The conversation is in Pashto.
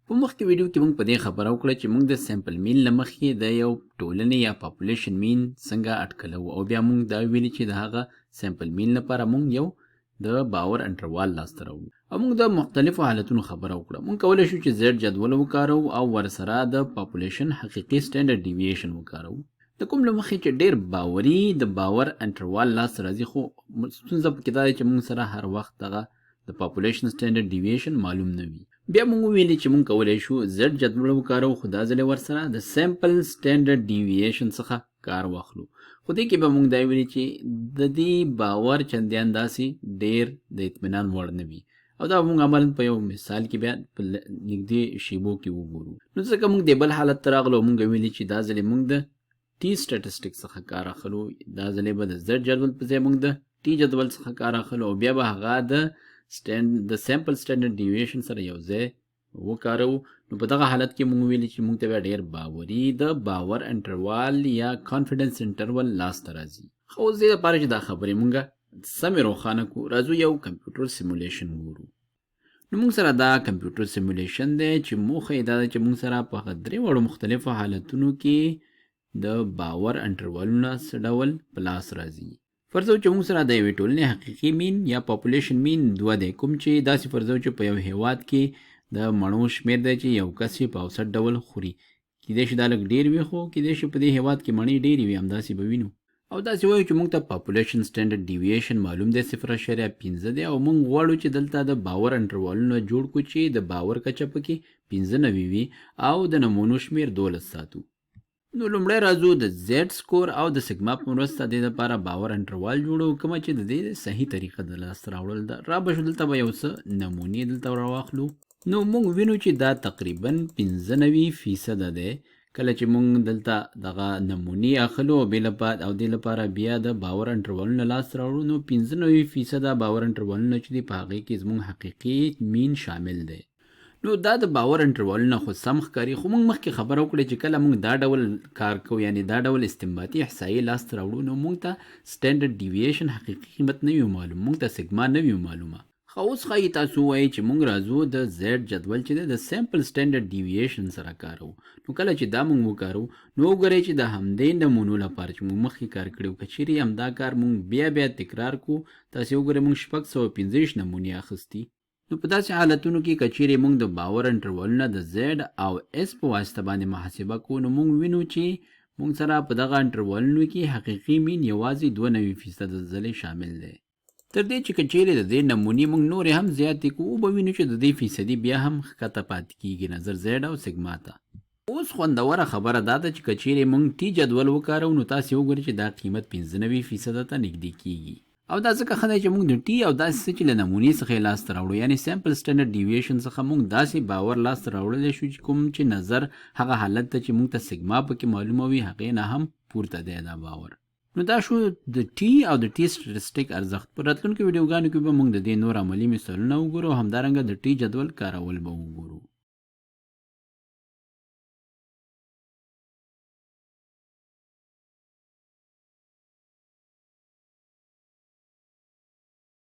په مخکې ویډیو کې موږ په دې خبره وکړه چې موږ د سیمپل مین له مخې د یو ټولنې یا پاپولیشن مین څنګه اټکلو او بیا موږ دا ویلي چې د هغه سیمپل مین لپاره موږ یو د باور انټروال لاسته راوړو او موږ د مختلفو حالتونو خبره وکړه. موږ کولی شو چې زیډ جدول وکارو او ورسره د پاپولیشن حقیقي سټینډرډ ډیویشن وکارو. د کوم له مخې چې ډیر باوري د باور انټروال لاسته راځي، خو ستونزه پکې دا ده چې موږ سره هر وخت دغه د پاپولیشن سټینډرډ ډیویشن معلوم نه وي. بیا موږ ویلي چې موږ کولی شو زیډ جدول وکارو، خو دا ځل ورسره د سیمپل سټینډرډ ډیویشن څخه کار واخلو. خو دې کې به موږ دا ویلي چې د دې باور چندیان داسې ډیر د اطمینان وړ نه وي او دا موږ عملاً په یو مثال کې بیا په نږدې شیبو کې وګورو. نو ځکه موږ د بل حالت ته راغلو، موږ ویلي چې دا ځل موږ د ټي سټیټسټیک څخه کار اخلو. دا ځل به د زیډ جدول په ځای موږ د ټي جدول څخه کار اخلو او بیا به هغه د سیمپل سټینډرډ ډیویشن سره یو ځای وکارو. نو په دغه حالت کې موږ ویلي چې موږ ته بیا ډیر باوري د باور انټروال یا کانفیډنس انټرول لاسته راځي. خو اوس دې لپاره چې دا خبرې موږ سمې روښانه کړو، راځو یو کمپیوټر سیمولیشن وګورو. نو موږ سره دا کمپیوټر سیمولیشن دی چې موخه یې دا ده چې موږ سره په درې وړو مختلفو حالتونو کې د باور انټروالونه څه ډول په لاس راځي. فرض وکړو چې موږ سره د یوې ټولنې حقیقي مین یا پاپولیشن مین 2 دی، کوم چې داسې فرض وکړو چې په یو هیواد کې د مڼو شمیر دی چې یو کس یې په اوسط ډول خوري. کیدای شي دا لږ ډیر وي، خو کیدای شي په دې هیواد کې مڼې ډیرې وي، همداسې به وینو. او داسې وایو چې موږ ته پاپولیشن سټینډرډ ډیویشن معلوم دی 0.5 دی او موږ غواړو چې دلته د باور انټروالونه جوړ کړو چې د باور کچه پکې 95 وي او د نمونو شمیر 12 ساتو. نو لومړی راځو د زیډ سکور او د سیګما په مرسته د دې لپاره باور انټروال جوړو، کومه چې د دې صحیح طریقه د لاسته راوړل ده. را به شو دلته به یو څه نمونې دلته راواخلو. نو موږ وینو چې دا تقریبا 95% دی. کله چې موږ دلته دغه نمونې اخلو او دې لپاره بیا د باور انټروالونه لاسته راوړو، نو 95% باور انټروالونه چې دي په هغې کې زموږ حقیقي مین شامل دی. نو دا د باور انټروالونه خو سم ښکاري، خو موږ مخکې خبره وکړې چې کله موږ دا ډول کار کوو، یعنی دا ډول استنباطي احصایې لاسته راوړو، نو موږ ته سټینډرډ ډیویشن حقیقي قیمت نه وي معلوم، موږ ته سیګما نه وي معلومه. خو اوس ښایي تاسو ووایئ چې موږ راځو د زیډ جدول چې دی د سیمپل سټینډرډ ډیویشن سره کارو. نو کله چې دا موږ وکارو، نو وګورئ چې د همدې نمونو لپاره چې موږ مخکې کار کړی و، که چیرې همدا کار موږ بیا تکرار کړو، تاسې وګورئ موږ 665 نمونې اخیستي. نو په داسې حالتونو کې که چیرې موږ د باور انټرولونه د زیډ او اس په واسطه باندې محاسبه کوو، نو موږ وینو چې موږ سره په دغه انټرولونو کې حقیقي مین یوازې 92% ځلې شامل دی. تر دې چې که چیرې د دې نمونې موږ نورې هم زیاتې کوو، به وینو چې د دې فیصدي بیا هم ښکته پاتې کېږي نظر زیډ او سیګما ته. اوس خوندوره خبره دا ده چې که چیرې موږ ټي جدول وکارو، نو تاسې وګورئ چې دا قیمت 95% ته نږدې کېږي. او دا ځکه ښه دی چې موږ د ټي او داسې څه چې له نمونې څخه یې لاسته راوړو، یعنې سیمپل سټینډرډ ډیویشن څخه موږ داسې باور لاسته راوړلی شو چې کوم چې نظر هغه حالت ته چې موږ ته سیګما پکې معلومه وي، هغې نه هم پورته دی دا باور. نو دا شو د ټي او د ټي سټیټسټیک ارزښت. په راتلونکو ویډیوګانو کې به موږ د دې نور عملي مثالونه وګورو او همدارنګه د ټي جدول کارول به وګورو.